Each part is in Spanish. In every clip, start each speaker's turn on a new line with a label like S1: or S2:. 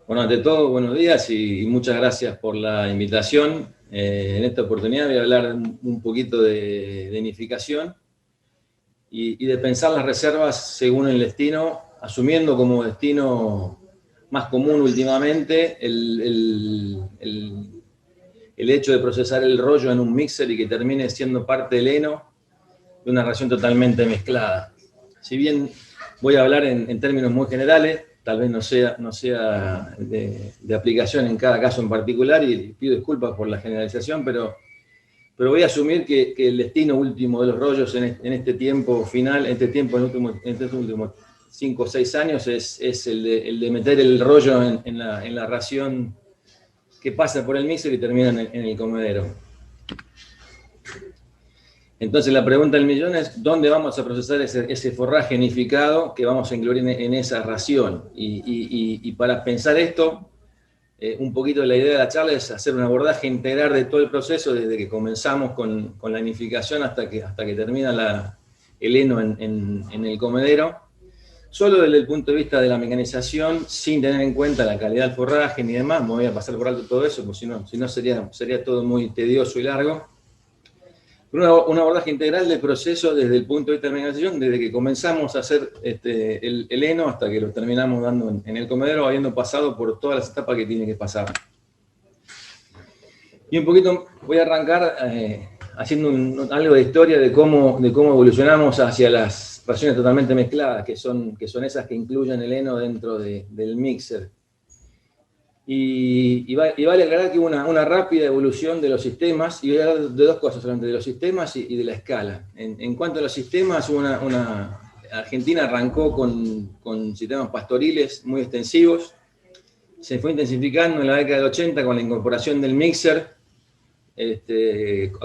S1: Bueno, ante todo, buenos días y muchas gracias por la invitación. En esta oportunidad voy a hablar un poquito de nidificación y de pensar las reservas según el destino, asumiendo como destino más común últimamente el hecho de procesar el rollo en un mixer y que termine siendo parte del heno de una ración totalmente mezclada. Si bien voy a hablar en términos muy generales, tal vez no sea de aplicación en cada caso en particular, y pido disculpas por la generalización, pero voy a asumir que el destino último de los rollos en este tiempo final, en estos últimos 5 o 6 años, es el de meter el rollo en la ración que pasa por el mixer y termina en el comedero. Entonces la pregunta del millón es, ¿dónde vamos a procesar ese forraje nidificado que vamos a incluir en esa ración? Y para pensar esto, un poquito la idea de la charla es hacer un abordaje integral de todo el proceso, desde que comenzamos con la nidificación hasta que termina el heno en el comedero, solo desde el punto de vista de la mecanización, sin tener en cuenta la calidad del forraje ni demás. Me voy a pasar por alto todo eso, porque si no sería todo muy tedioso y largo. Un abordaje integral del proceso desde el punto de vista de la mecanización, desde que comenzamos a hacer el heno hasta que lo terminamos dando en el comedero, habiendo pasado por todas las etapas que tiene que pasar. Y un poquito voy a arrancar haciendo algo de historia de cómo evolucionamos hacia las raciones totalmente mezcladas, que son esas que incluyen el heno dentro del mixer. Y vale aclarar que hubo una rápida evolución de los sistemas, y voy a hablar de dos cosas solamente, de los sistemas y de la escala. En cuanto a los sistemas, Argentina arrancó con sistemas pastoriles muy extensivos, se fue intensificando en la década del 80 con la incorporación del mixer,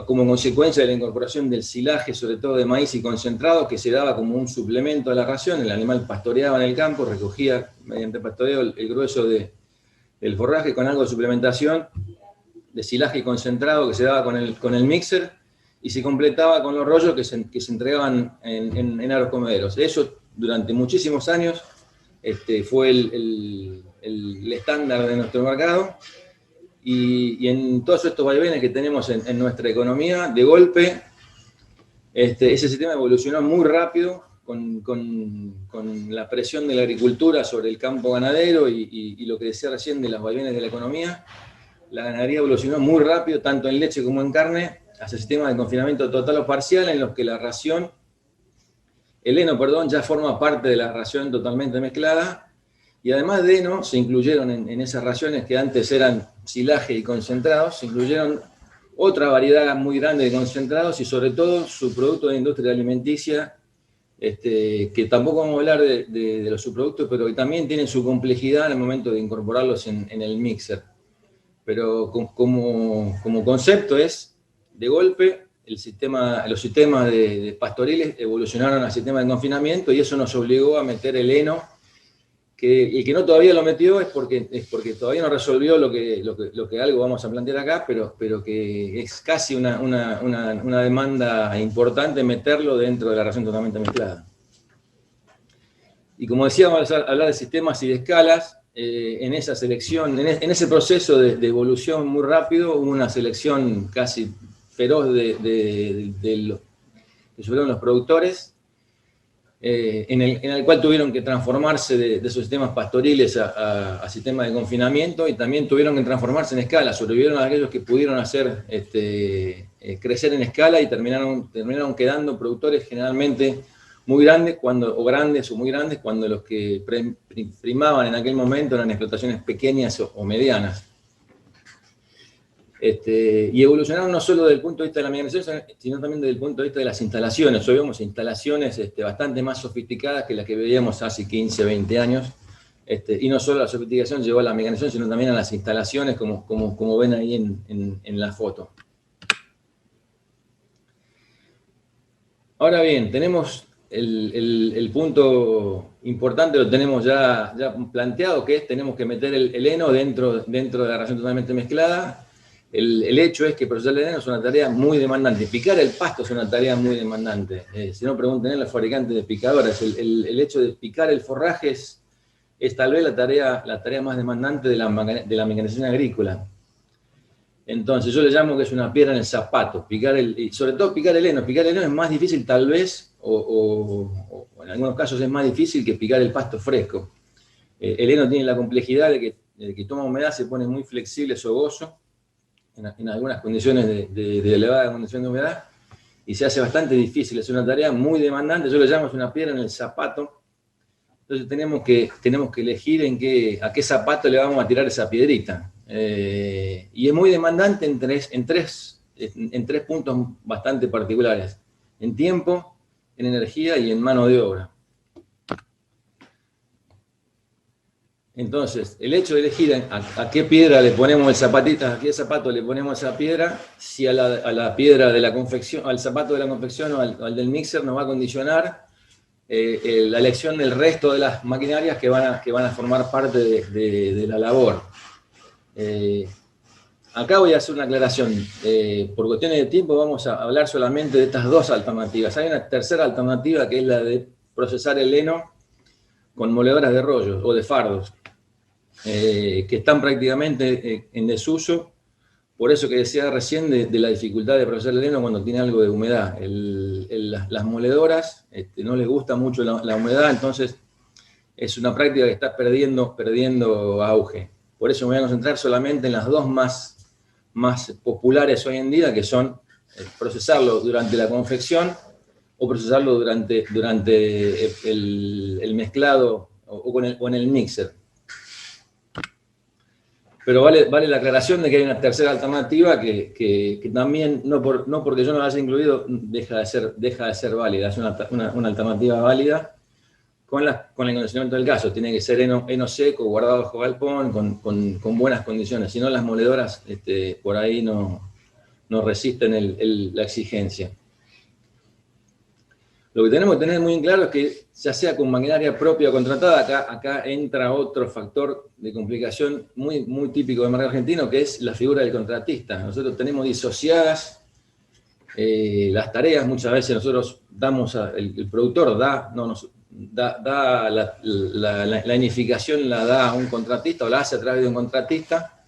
S1: como consecuencia de la incorporación del silaje, sobre todo de maíz y concentrado, que se daba como un suplemento a la ración. El animal pastoreaba en el campo, recogía mediante pastoreo el grueso del forraje con algo de suplementación de silaje concentrado que se daba con el mixer, y se completaba con los rollos que se entregaban en aros comederos. Eso durante muchísimos años fue el estándar de nuestro mercado, y en todos estos vaivenes que tenemos en nuestra economía, de golpe, ese sistema evolucionó muy rápido, con la presión de la agricultura sobre el campo ganadero y lo que decía recién de las vaivenes de la economía. La ganadería evolucionó muy rápido, tanto en leche como en carne, hacia sistemas de confinamiento total o parcial, en los que el heno, ya forma parte de la ración totalmente mezclada, y además de heno se incluyeron en esas raciones que antes eran silaje y concentrados, se incluyeron otra variedad muy grande de concentrados y sobre todo subproductos de la industria alimenticia, que tampoco vamos a hablar de los subproductos, pero que también tienen su complejidad en el momento de incorporarlos en el mixer. Pero como concepto es, de golpe, los sistemas de pastoriles evolucionaron al sistema de confinamiento, y eso nos obligó a meter el heno, que el que no todavía lo metió es porque todavía no resolvió lo que algo vamos a plantear acá, pero que es casi una demanda importante meterlo dentro de la ración totalmente mezclada. Y como decía, vamos a hablar de sistemas y de escalas. En esa selección, en ese proceso de evolución muy rápido, hubo una selección casi feroz que sufrieron los productores, en el cual tuvieron que transformarse de esos sistemas pastoriles a sistemas de confinamiento, y también tuvieron que transformarse en escala. Sobrevivieron a aquellos que pudieron hacer crecer en escala, y terminaron quedando productores generalmente muy grandes, o muy grandes, cuando los que primaban en aquel momento eran explotaciones pequeñas o medianas. Y evolucionaron no solo desde el punto de vista de la mecanización, sino también desde el punto de vista de las instalaciones. Hoy vemos instalaciones bastante más sofisticadas que las que veíamos hace 15, 20 años. Y no solo la sofisticación llevó a la mecanización, sino también a las instalaciones, como ven ahí en la foto. Ahora bien, tenemos el punto importante, lo tenemos ya planteado, que es: tenemos que meter el heno dentro de la ración totalmente mezclada. El hecho es que procesar el heno es una tarea muy demandante. Picar el pasto es una tarea muy demandante. Si no, pregunten a los fabricantes de picadoras. El hecho de picar el forraje es tal vez la tarea más demandante de la mecanización agrícola. Entonces yo le llamo que es una piedra en el zapato, y sobre todo picar el heno. Picar el heno es más difícil tal vez, o en algunos casos es más difícil que picar el pasto fresco. El heno tiene la complejidad de que toma humedad, se pone muy flexible, sogoso, en algunas condiciones de elevada condición de humedad, y se hace bastante difícil, es una tarea muy demandante. Yo le llamo es una piedra en el zapato. Entonces tenemos que elegir a qué zapato le vamos a tirar esa piedrita. Y es muy demandante en tres puntos bastante particulares: en tiempo, en energía y en mano de obra. Entonces, el hecho de elegir a qué piedra le ponemos el zapatito, a qué zapato le ponemos esa piedra, si a la piedra de la confección, al zapato de la confección o al del mixer, nos va a condicionar la elección del resto de las maquinarias que van a formar parte de la labor. Acá voy a hacer una aclaración. Por cuestiones de tiempo vamos a hablar solamente de estas dos alternativas. Hay una tercera alternativa que es la de procesar el heno con moledoras de rollos o de fardos, que están prácticamente en desuso. Por eso que decía recién de la dificultad de procesar el heno cuando tiene algo de humedad. Las moledoras no les gusta mucho la humedad, entonces es una práctica que está perdiendo auge. Por eso me voy a concentrar solamente en las dos más populares hoy en día, que son procesarlo durante la confección o procesarlo durante el mezclado o en el mixer. Pero vale la aclaración de que hay una tercera alternativa que también, no porque yo no la haya incluido, deja de ser válida. Es una alternativa válida con el condicionamiento del caso. Tiene que ser heno seco, guardado bajo galpón, con buenas condiciones. Si no, las moledoras por ahí no resisten la exigencia. Lo que tenemos que tener muy en claro es que, ya sea con maquinaria propia o contratada, acá entra otro factor de complicación muy, muy típico del mercado argentino, que es la figura del contratista. Nosotros tenemos disociadas las tareas. Muchas veces nosotros el productor la inificación la da a un contratista o la hace a través de un contratista,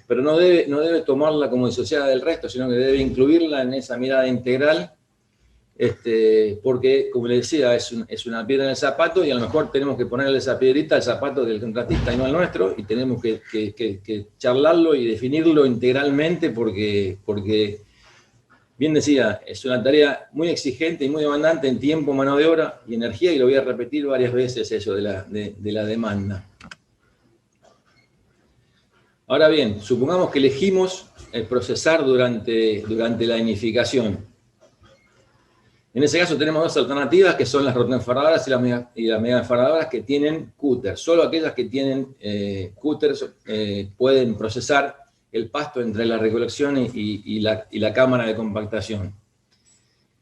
S1: pero no debe tomarla como disociada del resto, sino que debe incluirla en esa mirada integral. Porque, como le decía, es una piedra en el zapato, y a lo mejor tenemos que ponerle esa piedrita al zapato del contratista y no al nuestro, y tenemos que charlarlo y definirlo integralmente, porque, bien decía, es una tarea muy exigente y muy demandante en tiempo, mano de obra y energía, y lo voy a repetir varias veces eso de la demanda. Ahora bien, supongamos que elegimos procesar durante la inificación. En ese caso tenemos dos alternativas, que son las rotoenfardadoras y las megaenfardadoras, que tienen cúter. Solo aquellas que tienen cúters pueden procesar el pasto entre la recolección y la cámara de compactación.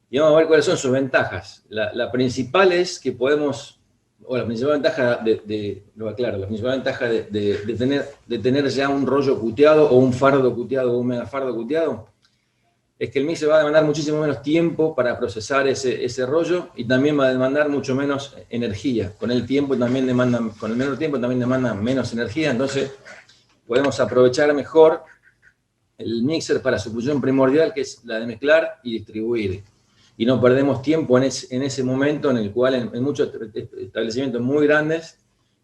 S1: Y vamos a ver cuáles son sus ventajas. La principal es que podemos, la principal ventaja de tener ya un rollo cuteado o un fardo cuteado o un megafardo cuteado, es que el mixer va a demandar muchísimo menos tiempo para procesar ese rollo, y también va a demandar mucho menos energía. Con el menor tiempo también demanda menos energía. Entonces podemos aprovechar mejor el mixer para su función primordial, que es la de mezclar y distribuir. Y no perdemos tiempo en ese momento en el cual en muchos establecimientos muy grandes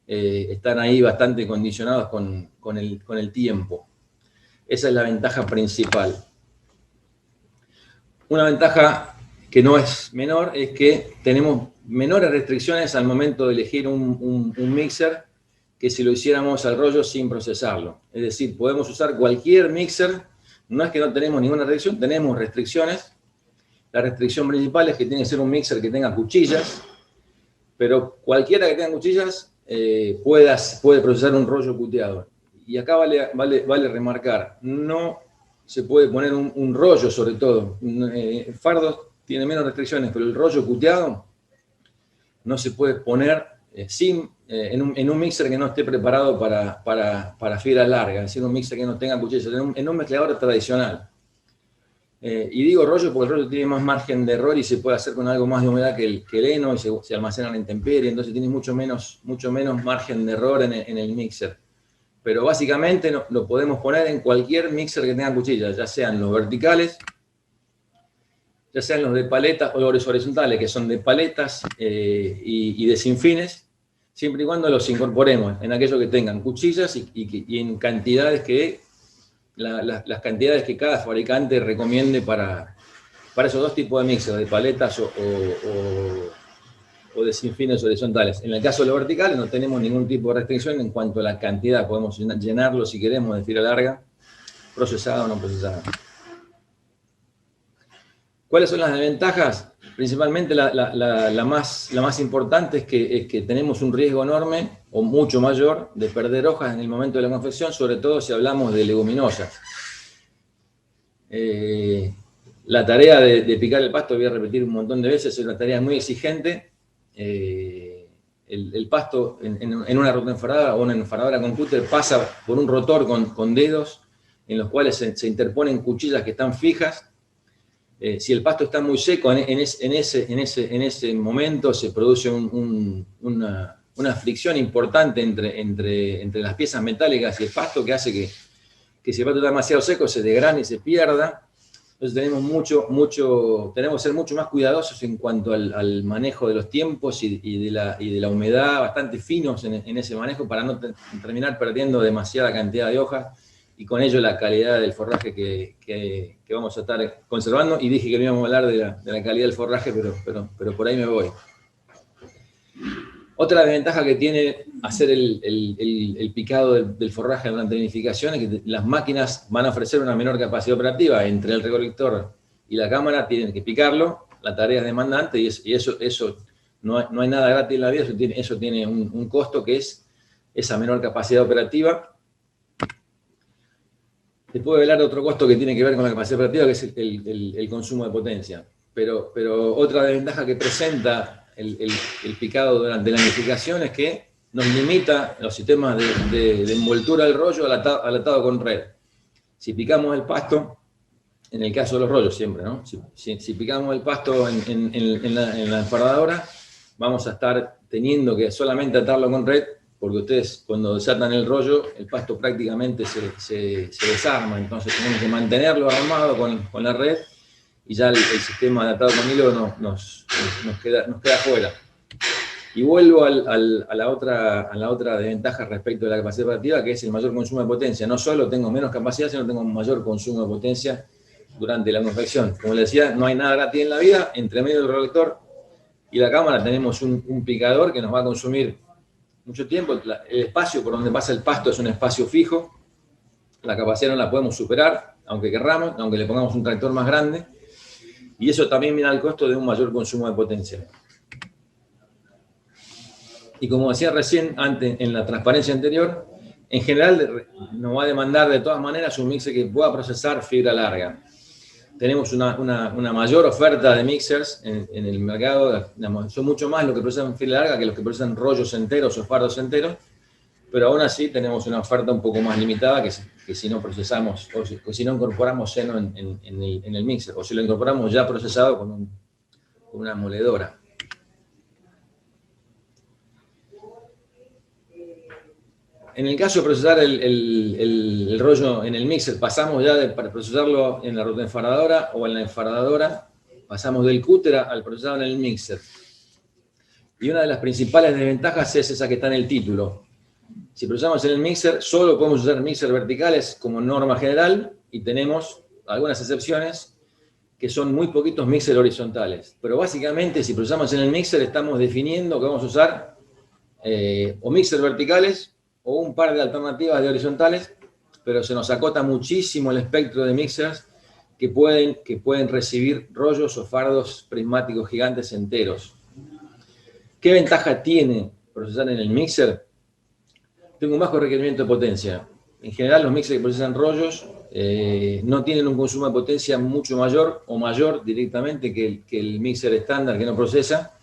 S1: están ahí bastante condicionados con el tiempo. Esa es la ventaja principal. Una ventaja que no es menor es que tenemos menores restricciones al momento de elegir un mixer que si lo hiciéramos al rollo sin procesarlo. Es decir, podemos usar cualquier mixer. No es que no tenemos ninguna restricción, tenemos restricciones. La restricción principal es que tiene que ser un mixer que tenga cuchillas, pero cualquiera que tenga cuchillas puede procesar un rollo cuteado. Y acá vale remarcar, no se puede poner un rollo, sobre todo. Fardos tiene menos restricciones, pero el rollo cuteado no se puede poner en un mixer que no esté preparado para fibras largas, es decir, un mixer que no tenga cuchillas, en un mezclador tradicional. Y digo rollo porque el rollo tiene más margen de error y se puede hacer con algo más de humedad que el heno y se almacena en intemperie, entonces tiene mucho menos margen de error en el mixer. Pero básicamente lo podemos poner en cualquier mixer que tenga cuchillas, ya sean los verticales, ya sean los de paletas o los horizontales, que son de paletas y de sinfines, siempre y cuando los incorporemos en aquellos que tengan cuchillas y en cantidades que las cantidades que cada fabricante recomiende para esos dos tipos de mixer, de paletas o de sinfines horizontales. En el caso de los verticales no tenemos ningún tipo de restricción en cuanto a la cantidad, podemos llenarlo si queremos de fibra larga, procesada o no procesada. ¿Cuáles son las desventajas? Principalmente la más importante es que tenemos un riesgo enorme o mucho mayor de perder hojas en el momento de la confección, sobre todo si hablamos de leguminosas. La tarea de picar el pasto, voy a repetir un montón de veces, es una tarea muy exigente. El pasto en una rotoenfaradora o una enfaradora con cúter pasa por un rotor con dedos en los cuales se interponen cuchillas que están fijas. Si el pasto está muy seco, en ese momento se produce una fricción importante entre las piezas metálicas y el pasto que hace que si el pasto está demasiado seco se degrane y se pierda. Entonces tenemos que ser mucho más cuidadosos en cuanto al manejo de los tiempos y de la humedad, bastante finos en ese manejo para no terminar perdiendo demasiada cantidad de hojas y con ello la calidad del forraje que vamos a estar conservando. Y dije que no íbamos a hablar de la calidad del forraje, pero por ahí me voy. Otra desventaja que tiene hacer el picado del forraje durante la vinificación es que las máquinas van a ofrecer una menor capacidad operativa. Entre el recolector y la cámara tienen que picarlo, la tarea es demandante y eso no hay nada gratis en la vida, eso tiene un costo que es esa menor capacidad operativa. Después hablar de otro costo que tiene que ver con la capacidad operativa, que es el consumo de potencia. Pero otra desventaja que presenta el picado durante la vinificación es que nos limita los sistemas de envoltura del rollo al atado con red. Si picamos el pasto, en el caso de los rollos siempre, ¿no? Si picamos el pasto en la enfaradora, vamos a estar teniendo que solamente atarlo con red, porque ustedes cuando desatan el rollo, el pasto prácticamente se desarma, entonces tenemos que mantenerlo armado con la red y ya el sistema de atado con hilo nos queda fuera. Y vuelvo a la otra desventaja respecto de la capacidad operativa, que es el mayor consumo de potencia. No solo tengo menos capacidad, sino tengo un mayor consumo de potencia durante la confección. Como les decía, no hay nada gratis en la vida. Entre medio del recolector y la cámara tenemos un picador que nos va a consumir mucho tiempo. El espacio por donde pasa el pasto es un espacio fijo. La capacidad no la podemos superar, aunque querramos, aunque le pongamos un tractor más grande. Y eso también viene al costo de un mayor consumo de potencia. Y como decía recién, en la transparencia anterior, en general nos va a demandar de todas maneras un mixer que pueda procesar fibra larga. Tenemos una mayor oferta de mixers en el mercado, son mucho más los que procesan fibra larga que los que procesan rollos enteros o fardos enteros, pero aún así tenemos una oferta un poco más limitada que si no procesamos, o si no incorporamos seno en el mixer, o si lo incorporamos ya procesado con una moledora. En el caso de procesar el rollo en el mixer, pasamos ya para procesarlo en la rotoenfaradora o en la enfaradora, pasamos del cúter al procesado en el mixer. Y una de las principales desventajas es esa que está en el título. Si procesamos en el mixer, solo podemos usar mixer verticales como norma general y tenemos algunas excepciones que son muy poquitos mixer horizontales. Pero básicamente, si procesamos en el mixer, estamos definiendo que vamos a usar o mixer verticales o un par de alternativas de horizontales, pero se nos acota muchísimo el espectro de mixers que pueden recibir rollos o fardos prismáticos gigantes enteros. ¿Qué ventaja tiene procesar en el mixer? Tengo un bajo requerimiento de potencia. En general, los mixers que procesan rollos no tienen un consumo de potencia mucho mayor o mayor directamente que el mixer estándar que no procesa.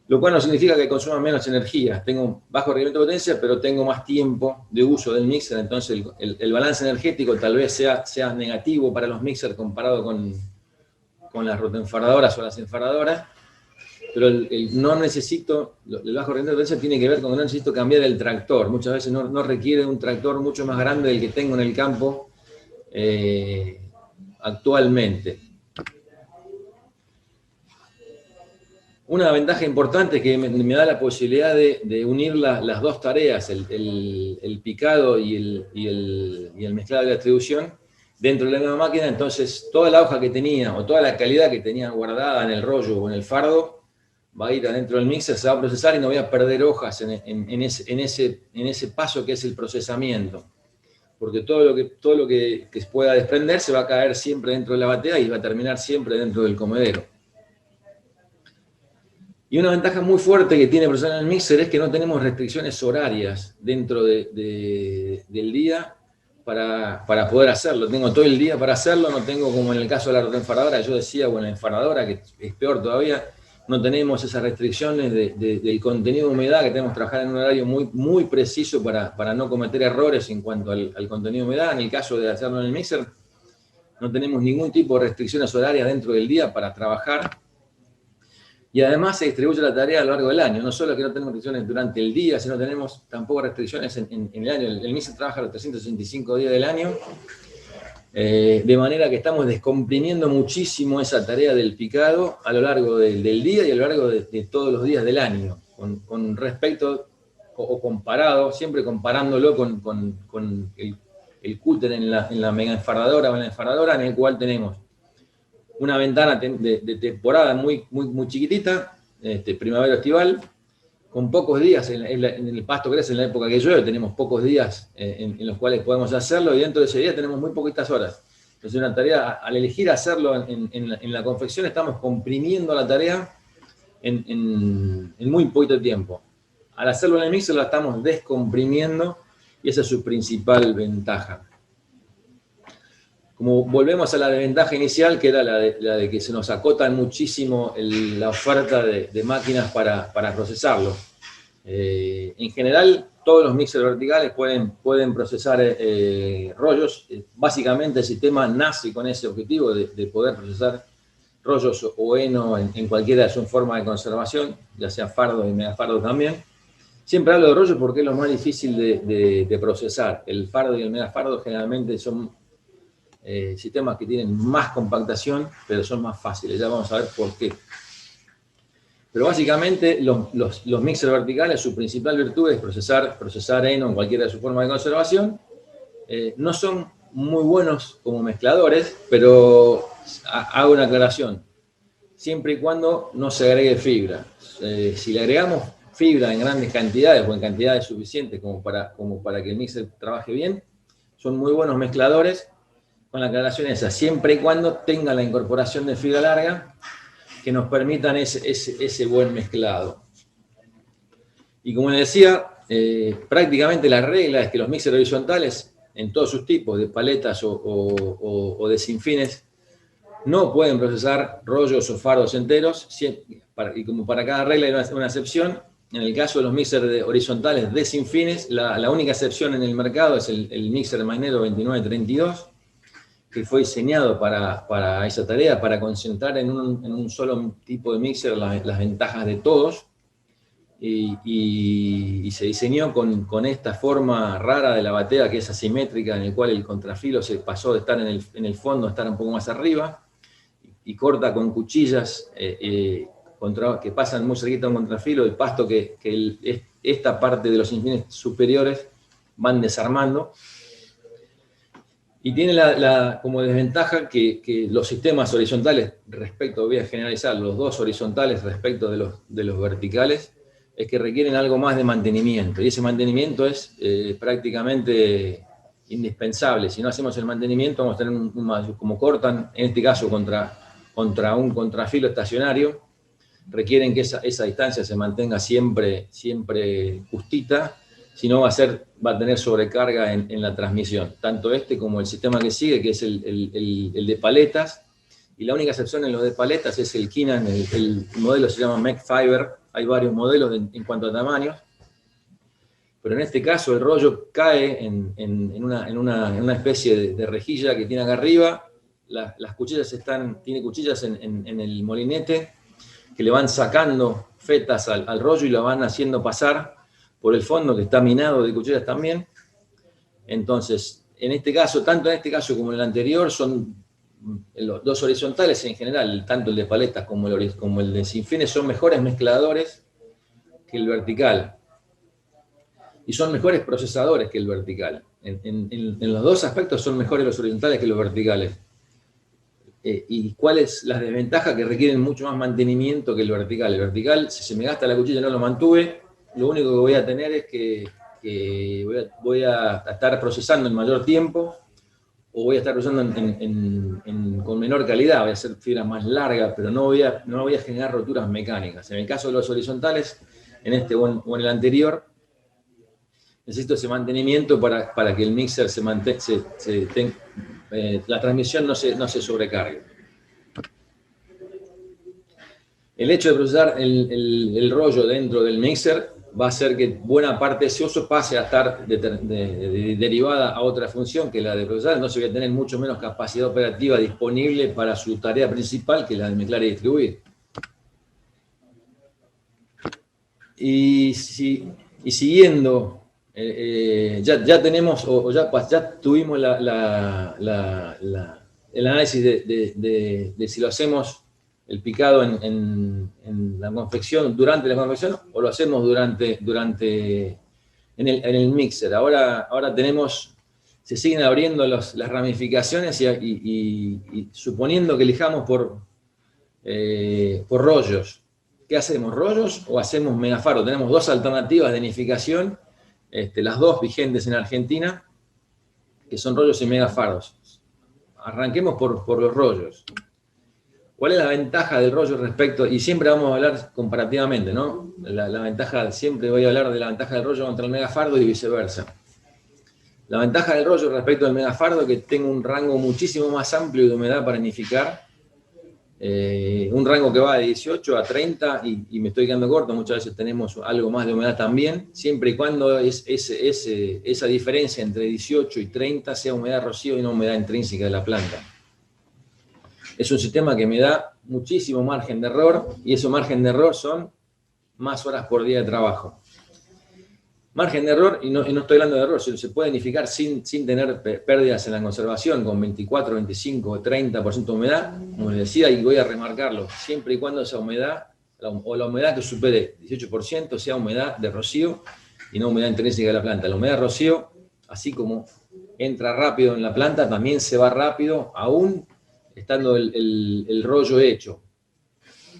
S1: lo cual no significa que consuma menos energía. Tengo bajo rendimiento de potencia, pero tengo más tiempo de uso del mixer, entonces el balance energético tal vez sea negativo para los mixers comparado con las rotoenfardadoras o las enfaradoras, pero no necesito, el bajo rendimiento de potencia tiene que ver con que no necesito cambiar el tractor. Muchas veces no requiere un tractor mucho más grande del que tengo en el campo actualmente. Una ventaja importante es que me da la posibilidad de unir las dos tareas, el picado y el mezclado de la distribución, dentro de la misma máquina. Entonces toda la hoja que tenía, o toda la calidad que tenía guardada en el rollo o en el fardo, va a ir adentro del mixer, se va a procesar y no voy a perder hojas en ese paso que es el procesamiento. Porque todo lo que se pueda desprender se va a caer siempre dentro de la batea y va a terminar siempre dentro del comedero. Y una ventaja muy fuerte que tiene procesar en el mixer es que no tenemos restricciones horarias dentro del día para poder hacerlo. Tengo todo el día para hacerlo, no tengo como en el caso de la rotoenfarradora, yo decía, o en la enfaradora, que es peor todavía, no tenemos esas restricciones del contenido de humedad, que tenemos que trabajar en un horario muy, muy preciso para no cometer errores en cuanto al contenido de humedad. En el caso de hacerlo en el mixer, no tenemos ningún tipo de restricciones horarias dentro del día para trabajar. Y además se distribuye la tarea a lo largo del año. No solo que no tenemos restricciones durante el día, sino tenemos tampoco restricciones en el año. El mixer trabaja los 365 días del año, de manera que estamos descomprimiendo muchísimo esa tarea del picado a lo largo del día y a lo largo de todos los días del año, con respecto o comparado, siempre comparándolo con el cúter en la mega enfardadora o en la enfardadora, en el cual tenemos una ventana de temporada muy chiquitita, primavera estival, con pocos días, en el pasto crece en la época que llueve, tenemos pocos días en los cuales podemos hacerlo, y dentro de ese día tenemos muy poquitas horas. Entonces una tarea, al elegir hacerlo en la confección, estamos comprimiendo la tarea en muy poquito tiempo. Al hacerlo en el mixer la estamos descomprimiendo, y esa es su principal ventaja. Como volvemos a la desventaja inicial, que era la de que se nos acotan muchísimo la oferta de máquinas para procesarlo. En general, todos los mixers verticales pueden procesar rollos. Básicamente el sistema nace con ese objetivo de poder procesar rollos o heno en cualquiera de sus formas de conservación, ya sea fardo y megafardo también. Siempre hablo de rollos porque es lo más difícil de procesar. El fardo y el megafardo generalmente son sistemas que tienen más compactación, pero son más fáciles. Ya vamos a ver por qué. Pero básicamente los mixers verticales, su principal virtud es procesar heno en cualquiera de sus formas de conservación. No son muy buenos como mezcladores, pero hago una aclaración. Siempre y cuando no se agregue fibra. Si le agregamos fibra en grandes cantidades o en cantidades suficientes como para que el mixer trabaje bien, son muy buenos mezcladores. Con la aclaración esa, siempre y cuando tenga la incorporación de fibra larga que nos permitan ese buen mezclado. Y como les decía, prácticamente la regla es que los mixers horizontales, en todos sus tipos, de paletas o de sinfines, no pueden procesar rollos o fardos enteros, y como para cada regla hay una excepción. En el caso de los mixers horizontales de sinfines, la única excepción en el mercado es el mixer Mainero 2932, que fue diseñado para esa tarea, para concentrar en un solo tipo de mixer las ventajas de todos, y se diseñó con esta forma rara de la batea, que es asimétrica, en el cual el contrafilo se pasó de estar en el fondo a estar un poco más arriba, y corta con cuchillas que pasan muy cerquita a un contrafilo, el pasto que esta parte de los sinfines superiores van desarmando. Y tiene como desventaja que los sistemas horizontales voy a generalizar, los dos horizontales respecto de los verticales, es que requieren algo más de mantenimiento. Y ese mantenimiento es prácticamente indispensable. Si no hacemos el mantenimiento, vamos a tener como cortan, en este caso contra un contrafilo estacionario, requieren que esa distancia se mantenga siempre justita. Si no va a tener sobrecarga en la transmisión. Tanto como el sistema que sigue, que es el de paletas, y la única excepción en los de paletas es el Kinan, el modelo se llama MechFiber, hay varios modelos en cuanto a tamaños, pero en este caso el rollo cae en una especie de rejilla que tiene acá arriba, las cuchillas tiene cuchillas en el molinete que le van sacando fetas al rollo y lo van haciendo pasar por el fondo que está minado de cuchillas también. Entonces, en este caso, tanto en este caso como en el anterior, son los dos horizontales en general, tanto el de paletas como el de sin fines, son mejores mezcladores que el vertical. Y son mejores procesadores que el vertical. En los dos aspectos son mejores los horizontales que los verticales. ¿Y cuál es la desventaja? Que requieren mucho más mantenimiento que el vertical. El vertical, si se me gasta la cuchilla y no lo mantuve, lo único que voy a tener es que voy a estar procesando en mayor tiempo, o voy a estar procesando con menor calidad, voy a hacer fibras más largas, pero no voy a generar roturas mecánicas. En el caso de los horizontales, en este o en el anterior, necesito ese mantenimiento para que el mixer la transmisión no se sobrecargue. El hecho de procesar el rollo dentro del mixer va a hacer que buena parte de ese uso pase a estar derivada a otra función que la de procesar, entonces voy a tener mucho menos capacidad operativa disponible para su tarea principal, que es la de mezclar y distribuir. Y siguiendo, ya tenemos, ya tuvimos el análisis de si lo hacemos el picado en la confección, durante la confección, o lo hacemos en el mixer. Ahora se siguen abriendo las ramificaciones y suponiendo que elijamos por rollos. ¿Qué hacemos? ¿Rollos o hacemos megafaro? Tenemos dos alternativas de nidificación, las dos vigentes en Argentina, que son rollos y megafaros. Arranquemos por los rollos. ¿Cuál es la ventaja del rollo respecto? Y siempre vamos a hablar comparativamente, ¿no? Siempre voy a hablar de la ventaja del rollo contra el megafardo y viceversa. La ventaja del rollo respecto al megafardo es que tengo un rango muchísimo más amplio de humedad para nidificar. Un rango que va de 18 a 30 y me estoy quedando corto, muchas veces tenemos algo más de humedad también, siempre y cuando esa diferencia entre 18 y 30 sea humedad rocío y no humedad intrínseca de la planta. Es un sistema que me da muchísimo margen de error, y ese margen de error son más horas por día de trabajo. Margen de error, y no estoy hablando de error, se puede nidificar sin tener pérdidas en la conservación, con 24, 25, 30% de humedad, como les decía, y voy a remarcarlo, siempre y cuando esa humedad, o la humedad que supere 18%, sea humedad de rocío y no humedad intrínseca de la planta. La humedad de rocío, así como entra rápido en la planta, también se va rápido, aún estando el rollo hecho.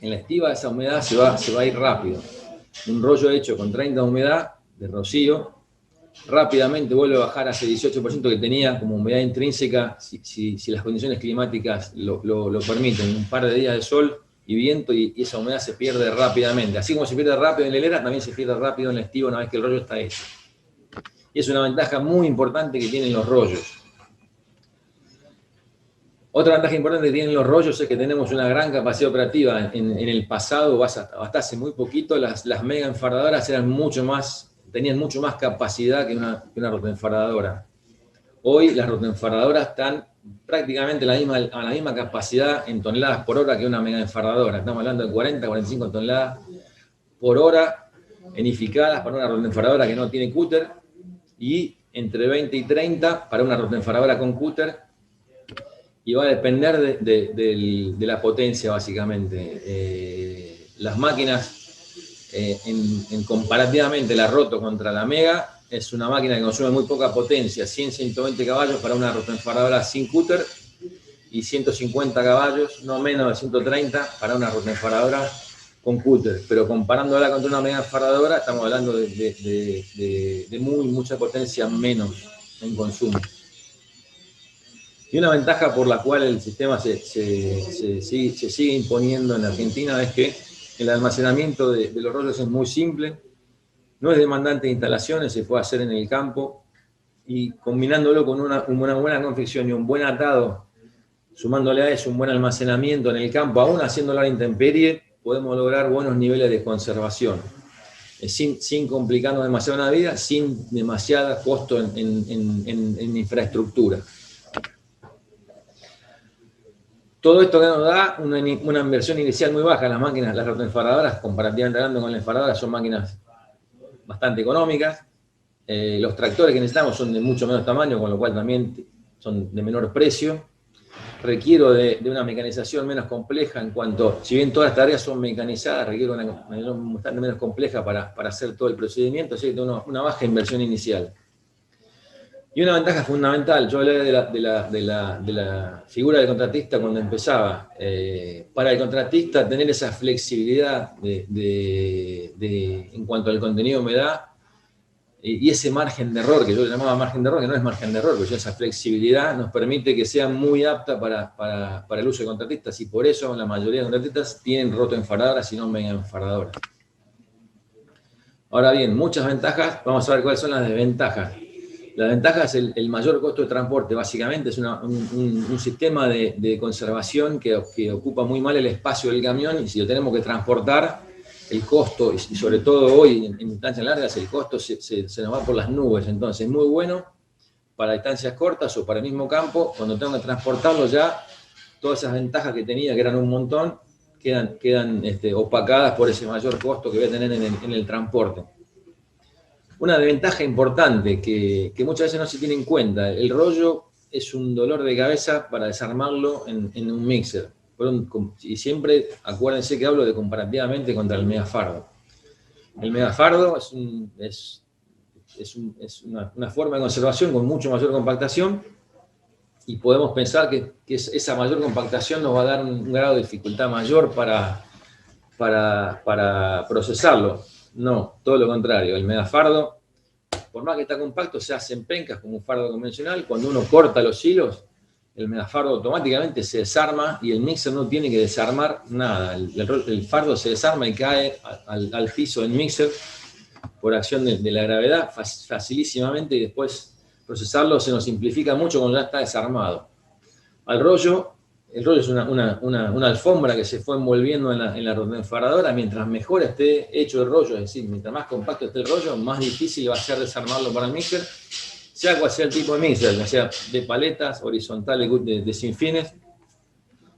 S1: En la estiva esa humedad se va a ir rápido. Un rollo hecho con 30 de humedad de rocío, rápidamente vuelve a bajar a ese 18% que tenía como humedad intrínseca si las condiciones climáticas lo permiten. Un par de días de sol y viento y esa humedad se pierde rápidamente. Así como se pierde rápido en la hilera, también se pierde rápido en la estiva una vez que el rollo está hecho. Y es una ventaja muy importante que tienen los rollos. Otra ventaja importante que tienen los rollos es que tenemos una gran capacidad operativa. En el pasado, hasta hace muy poquito, las mega enfardadoras tenían mucho más capacidad que una rotoenfardadora. Hoy las rotoenfardadoras están prácticamente a la misma capacidad en toneladas por hora que una mega enfardadora. Estamos hablando de 40, 45 toneladas por hora enificadas para una rotoenfardadora que no tiene cúter, y entre 20 y 30 para una rotoenfardadora con cúter, y va a depender de la potencia, básicamente. Las máquinas, comparativamente la roto contra la mega, es una máquina que consume muy poca potencia, 100, 120 caballos para una rotoenfardadora sin cúter, y 150 caballos, no menos de 130, para una rotoenfardadora con cúter. Pero comparándola contra una mega enfardadora, estamos hablando de mucha potencia menos en consumo. Y una ventaja por la cual el sistema se sigue imponiendo en Argentina es que el almacenamiento de los rollos es muy simple, no es demandante de instalaciones, se puede hacer en el campo, y combinándolo con una buena confección y un buen atado Sumándole a eso un buen almacenamiento en el campo, aún haciéndolo a la intemperie, podemos lograr buenos niveles de conservación, sin complicarnos demasiado la vida, sin demasiado costo en infraestructura. Todo esto que nos da una inversión inicial muy baja. Las máquinas, las rotoenfardadoras, comparativamente hablando con la enfardadora, son máquinas bastante económicas. Los tractores que necesitamos son de mucho menos tamaño, con lo cual también son de menor precio. Requiero de una mecanización menos compleja en cuanto, si bien todas las tareas son mecanizadas, requiero una bastante menos compleja para hacer todo el procedimiento, así que tengo una baja inversión inicial. Y una ventaja fundamental, yo hablé de la figura del contratista cuando empezaba. Para el contratista tener esa flexibilidad en cuanto al contenido de humedad y ese margen de error, que yo le llamaba margen de error, que no es margen de error, porque esa flexibilidad nos permite que sea muy apta para el uso de contratistas, y por eso la mayoría de contratistas tienen rotoenfardadoras y no megaenfardadoras. Ahora bien, muchas ventajas, vamos a ver cuáles son las desventajas. La ventaja es el mayor costo de transporte, básicamente es un sistema de conservación que ocupa muy mal el espacio del camión, y si lo tenemos que transportar, el costo, y sobre todo hoy en distancias largas, el costo se nos va por las nubes. Entonces es muy bueno para distancias cortas o para el mismo campo. Cuando tengo que transportarlo, ya todas esas ventajas que tenía, que eran un montón, quedan opacadas por ese mayor costo que voy a tener en el transporte. Una desventaja importante que muchas veces no se tiene en cuenta: el rollo es un dolor de cabeza para desarmarlo en un mixer. Y siempre acuérdense que hablo de comparativamente contra el megafardo. El megafardo es una forma de conservación con mucho mayor compactación, y podemos pensar que esa mayor compactación nos va a dar un grado de dificultad mayor para procesarlo. No, todo lo contrario. El megafardo, por más que está compacto, se hacen pencas como un fardo convencional. Cuando uno corta los hilos, el megafardo automáticamente se desarma y el mixer no tiene que desarmar nada. El fardo se desarma y cae al piso del mixer por acción de la gravedad facilísimamente, y después procesarlo se nos simplifica mucho cuando ya está desarmado. El rollo es una alfombra que se fue envolviendo en la rotoenfardadora. Mientras mejor esté hecho el rollo, es decir, mientras más compacto esté el rollo, más difícil va a ser desarmarlo para el mixer, sea cual sea el tipo de mixer, ya sea de paletas, horizontal, de sin fines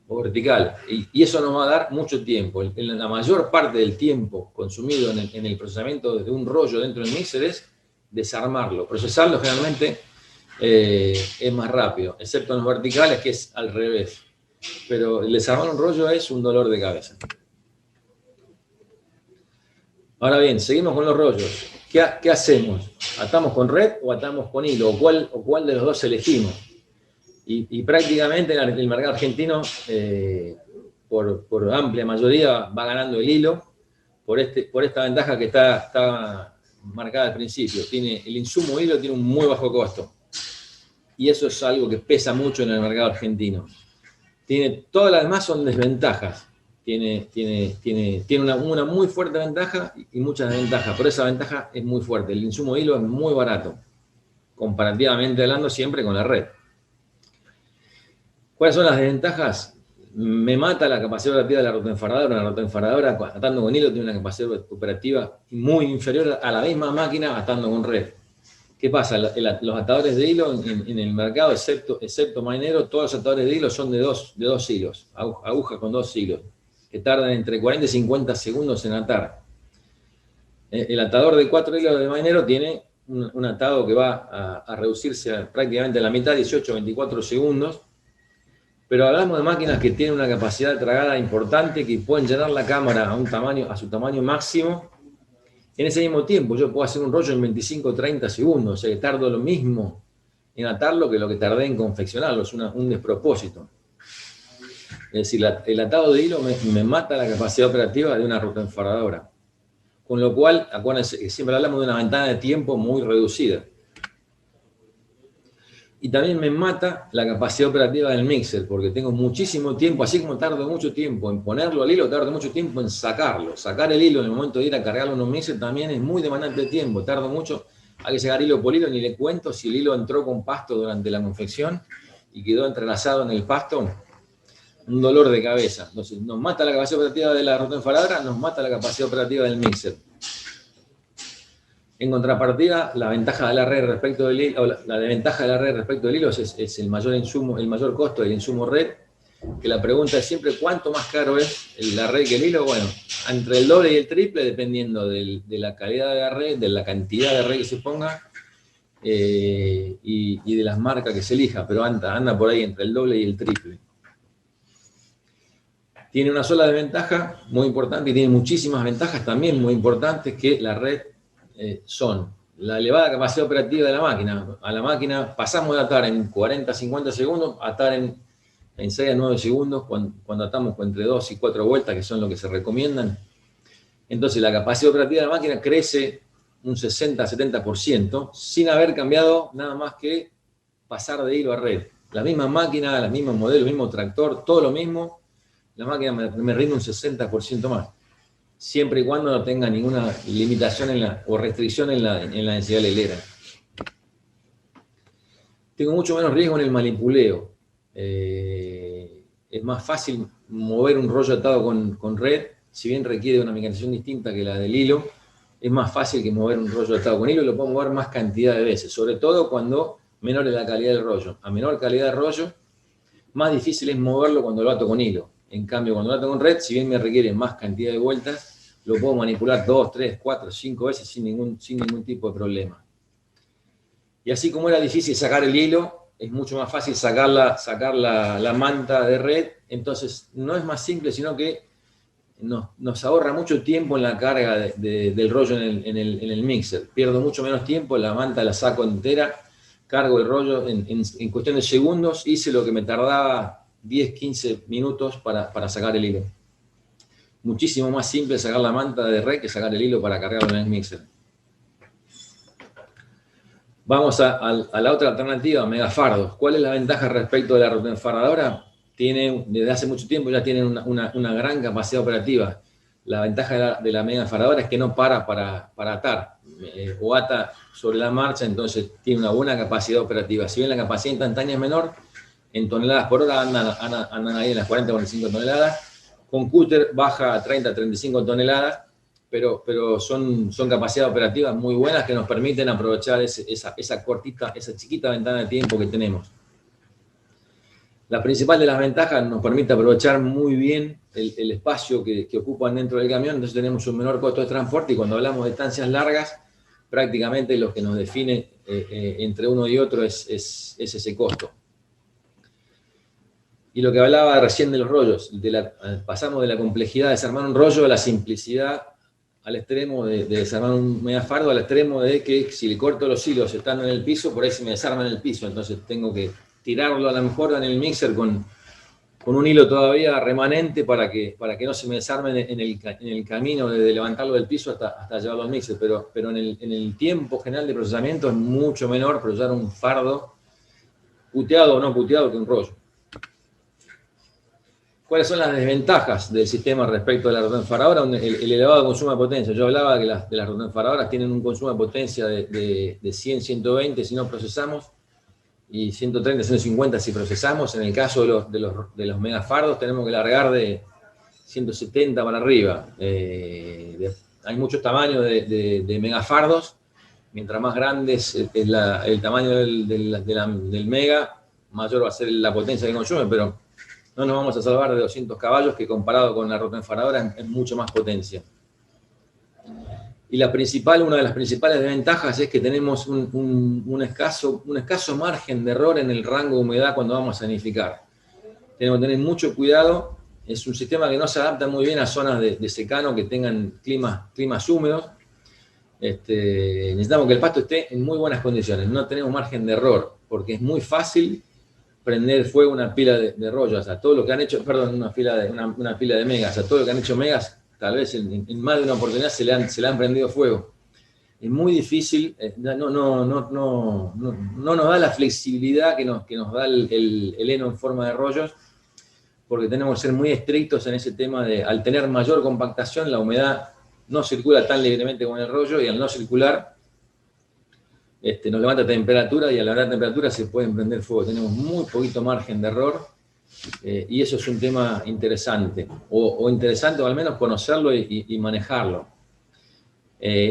S1: o vertical. Y eso nos va a dar mucho tiempo. La mayor parte del tiempo consumido en el procesamiento de un rollo dentro del mixer es desarmarlo. Procesarlo generalmente es más rápido, excepto en los verticales, que es al revés. Pero el desarmar un rollo es un dolor de cabeza. Ahora bien, seguimos con los rollos. ¿Qué hacemos? ¿Atamos con red o atamos con hilo? ¿O cuál de los dos elegimos? Y prácticamente en el mercado argentino, por amplia mayoría, va ganando el hilo, por esta ventaja que está marcada al principio. El insumo hilo tiene un muy bajo costo. Y eso es algo que pesa mucho en el mercado argentino. Todas las demás son desventajas. Tiene una muy fuerte ventaja y muchas desventajas, pero esa ventaja es muy fuerte. El insumo hilo es muy barato, comparativamente hablando siempre con la red. ¿Cuáles son las desventajas? Me mata la capacidad operativa de la rotoenfardadora. Una rotoenfardadora atando con hilo tiene una capacidad operativa muy inferior a la misma máquina atando con red. ¿Qué pasa? Los atadores de hilo en el mercado, excepto Mainero, todos los atadores de hilo son de dos hilos, aguja con 2 hilos, que tardan entre 40 y 50 segundos en atar. El atador de 4 hilos de Mainero tiene un atado que va a reducirse prácticamente a la mitad, 18 o 24 segundos, pero hablamos de máquinas que tienen una capacidad de tragada importante, que pueden llenar la cámara a su tamaño máximo. En ese mismo tiempo yo puedo hacer un rollo en 25 o 30 segundos, o sea que tardo lo mismo en atarlo que lo que tardé en confeccionarlo, es un despropósito. Es decir, el atado de hilo me mata la capacidad operativa de una rotoenfardadora. Con lo cual, acuérdense que siempre hablamos de una ventana de tiempo muy reducida. Y también me mata la capacidad operativa del mixer, porque tengo muchísimo tiempo, así como tardo mucho tiempo en ponerlo al hilo, tardo mucho tiempo en sacarlo. Sacar el hilo en el momento de ir a cargarlo en un mixer también es muy demandante de tiempo, tardo mucho. Hay que sacar hilo por hilo, ni le cuento si el hilo entró con pasto durante la confección y quedó entrelazado en el pasto. un dolor de cabeza. Entonces, nos mata la capacidad operativa de la rotoenfaradora, nos mata la capacidad operativa del mixer. En contrapartida, la ventaja de la red respecto del hilo, la desventaja de la red respecto del hilo es el mayor insumo, el mayor costo del insumo red, que la pregunta es siempre ¿cuánto más caro es la red que el hilo? Bueno, entre el doble y el triple, dependiendo de la calidad de la red, de la cantidad de red que se ponga, y de las marcas que se elija, pero anda por ahí entre el doble y el triple. Tiene una sola desventaja muy importante y tiene muchísimas ventajas también muy importantes, que la red son la elevada capacidad operativa de la máquina. A la máquina pasamos de atar en 40-50 segundos a atar en 6 a 9 segundos cuando atamos entre 2 y 4 vueltas, que son lo que se recomiendan. Entonces la capacidad operativa de la máquina crece un 60-70% sin haber cambiado nada más que pasar de hilo a red. La misma máquina, la misma modelo, el mismo tractor, todo lo mismo, la máquina me rinde un 60% más, siempre y cuando no tenga ninguna limitación o restricción en la densidad hilera. Tengo mucho menos riesgo en el manipuleo. Es más fácil mover un rollo atado con red, si bien requiere una mecanización distinta que la del hilo, es más fácil que mover un rollo atado con hilo, y lo puedo mover más cantidad de veces, sobre todo cuando menor es la calidad del rollo. A menor calidad de rollo, más difícil es moverlo cuando lo ato con hilo. En cambio, cuando lo ato con red, si bien me requiere más cantidad de vueltas, lo puedo manipular 2, 3, 4, 5 veces sin ningún tipo de problema. Y así como era difícil sacar el hilo, es mucho más fácil sacar la manta de red. Entonces, no es más simple, sino que nos ahorra mucho tiempo en la carga del rollo en el mixer. Pierdo mucho menos tiempo, la manta la saco entera, cargo el rollo en cuestión de segundos, hice lo que me tardaba 10-15 minutos para sacar el hilo. Muchísimo más simple sacar la manta de red que sacar el hilo para cargarlo en el mixer. Vamos a la otra alternativa, megafardos. ¿Cuál es la ventaja respecto de la rotoenfaradora? Desde hace mucho tiempo ya tienen una gran capacidad operativa. La ventaja de la megaenfaradora es que no para atar, o ata sobre la marcha, entonces tiene una buena capacidad operativa. Si bien la capacidad instantánea es menor, en toneladas por hora andan ahí en las 40-45 toneladas. Con cúter baja a 30-35 toneladas, pero son capacidades operativas muy buenas que nos permiten aprovechar esa chiquita ventana de tiempo que tenemos. La principal de las ventajas nos permite aprovechar muy bien el espacio que ocupan dentro del camión, entonces tenemos un menor costo de transporte, y cuando hablamos de distancias largas, prácticamente lo que nos define entre uno y otro es ese costo. Y lo que hablaba recién de los rollos, pasamos de la complejidad de desarmar un rollo a la simplicidad al extremo de desarmar un megafardo, al extremo de que si le corto los hilos estando en el piso, por ahí se me desarman en el piso, entonces tengo que tirarlo a lo mejor en el mixer con un hilo todavía remanente para que no se me desarmen en el camino de levantarlo del piso hasta llevarlo al mixer, pero en el tiempo general de procesamiento es mucho menor procesar un fardo puteado o no puteado que un rollo. ¿Cuáles son las desventajas del sistema respecto a la rotoenfaradora? El elevado consumo de potencia. Yo hablaba que las rotoenfaradoras tienen un consumo de potencia de 100, 120 si no procesamos, y 130, 150 si procesamos. En el caso de los megafardos tenemos que largar de 170 para arriba. Hay muchos tamaños de megafardos. Mientras más grande es el tamaño del mega, mayor va a ser la potencia que consume, pero no nos vamos a salvar de 200 caballos, que comparado con la rotoenfaradora es mucho más potencia. Y una de las principales desventajas es que tenemos un escaso margen de error en el rango de humedad cuando vamos a sanificar. Tenemos que tener mucho cuidado. Es un sistema que no se adapta muy bien a zonas de secano que tengan climas húmedos. Necesitamos que el pasto esté en muy buenas condiciones. No tenemos margen de error, porque es muy fácil prender fuego una pila de rollos. O sea, todo lo que han hecho, una pila de megas. O sea, todo lo que han hecho megas, tal vez en más de una oportunidad se le han prendido fuego. Es muy difícil, no nos da la flexibilidad que nos da el heno en forma de rollos, porque tenemos que ser muy estrictos en ese tema de, al tener mayor compactación, la humedad no circula tan libremente como en el rollo, y al no circular, nos levanta temperatura, y al levantar temperatura se pueden prender fuego. Tenemos muy poquito margen de error, Y eso es un tema interesante, o interesante o al menos conocerlo y manejarlo.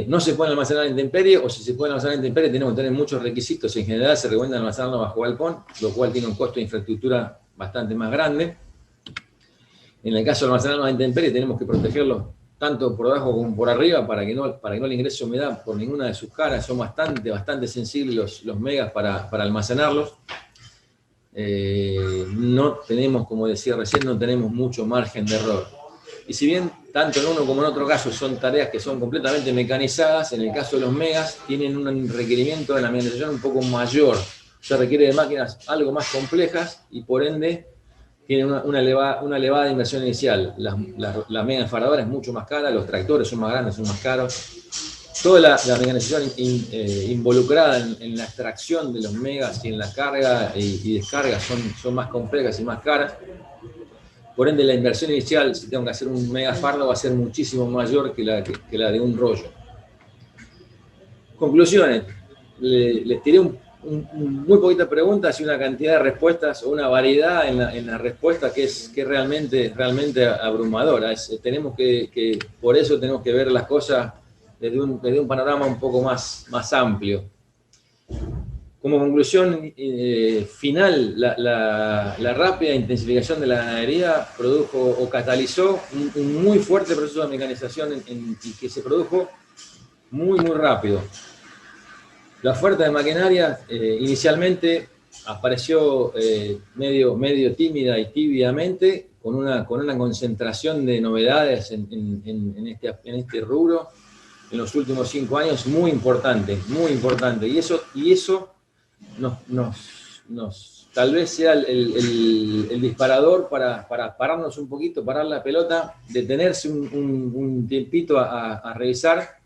S1: No se puede almacenar en intemperie, o si se puede almacenar en intemperie tenemos que tener muchos requisitos. En general se recomienda almacenarlo bajo galpón, lo cual tiene un costo de infraestructura bastante más grande. En el caso de almacenarlo en intemperie tenemos que protegerlo tanto por abajo como por arriba para que no le ingrese humedad por ninguna de sus caras. Son bastante sensibles los megas para almacenarlos. No tenemos, como decía recién, no tenemos mucho margen de error. Y si bien tanto en uno como en otro caso son tareas que son completamente mecanizadas, en el caso de los megas tienen un requerimiento de la mecanización un poco mayor. Se requiere de máquinas algo más complejas y por ende tienen una elevada inversión inicial. La mega enfaradora es mucho más cara, los tractores son más grandes, son más caros. Toda la mecanización involucrada en la extracción de los megas y en la carga y descarga son más complejas y más caras. Por ende, la inversión inicial, si tengo que hacer un mega fardo, va a ser muchísimo mayor que la de un rollo. Conclusiones. Les tiré muy poquitas preguntas y una cantidad de respuestas o una variedad en la respuesta que es realmente abrumadora. Por eso tenemos que ver las cosas desde un panorama un poco más amplio. Como conclusión final, la rápida intensificación de la ganadería produjo o catalizó un muy fuerte proceso de mecanización y que se produjo muy rápido. La oferta de maquinaria inicialmente apareció medio tímida y tibiamente, con una concentración de novedades en este rubro en los últimos 5 años muy importante. Y eso tal vez sea el disparador para pararnos un poquito, parar la pelota, detenerse un tiempito a revisar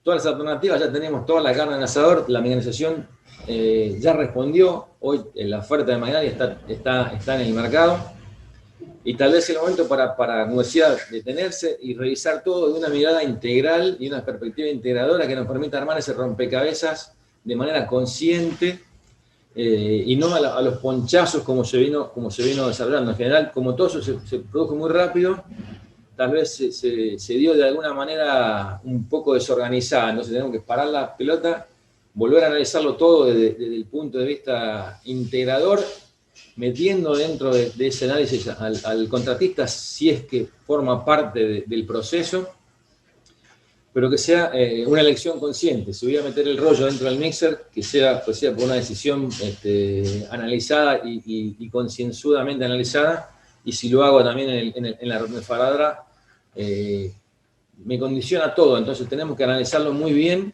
S1: todas las alternativas. Ya tenemos toda la carne en el asador, la mecanización ya respondió. Hoy la oferta de maquinaria está en el mercado y tal vez es el momento para como decía, detenerse y revisar todo de una mirada integral y una perspectiva integradora que nos permita armar ese rompecabezas de manera consciente y no a los ponchazos como se vino desarrollando. En general, como todo eso se produjo muy rápido, tal vez se dio de alguna manera un poco desorganizada. Entonces tenemos que parar la pelota, volver a analizarlo todo desde el punto de vista integrador, metiendo dentro de ese análisis al contratista si es que forma parte del proceso, pero que sea una elección consciente. Si voy a meter el rollo dentro del mixer, que sea por una decisión analizada y concienzudamente analizada, y si lo hago también en la enfaradora, me condiciona todo. Entonces tenemos que analizarlo muy bien,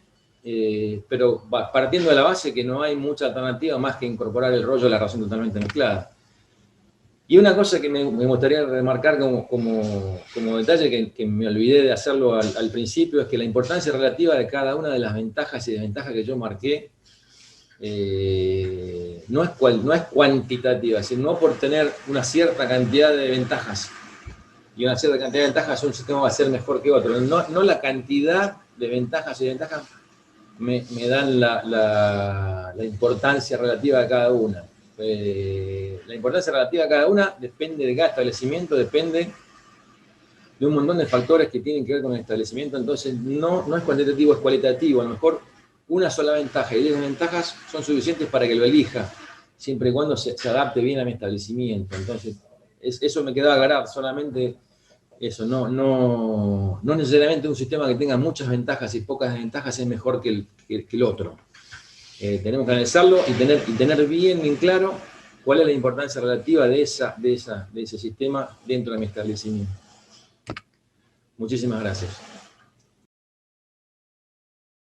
S1: pero partiendo de la base que no hay mucha alternativa más que incorporar el rollo a la ración totalmente mezclada. Y una cosa que me gustaría remarcar como detalle, que me olvidé de hacerlo al principio, es que la importancia relativa de cada una de las ventajas y desventajas que yo marqué no es cuantitativa, es decir, no por tener una cierta cantidad de ventajas y una cierta cantidad de ventajas un sistema va a ser mejor que otro. No la cantidad de ventajas y desventajas me dan la importancia relativa a cada una. La importancia relativa a cada una depende de cada establecimiento, depende de un montón de factores que tienen que ver con el establecimiento. Entonces no es cuantitativo, es cualitativo. A lo mejor una sola ventaja y 10 desventajas son suficientes para que lo elija, siempre y cuando se adapte bien a mi establecimiento. Entonces eso me quedaba claro, solamente eso. No necesariamente un sistema que tenga muchas ventajas y pocas desventajas es mejor que el otro. Tenemos que analizarlo y tener bien claro cuál es la importancia relativa de ese sistema dentro de mi establecimiento. Muchísimas gracias.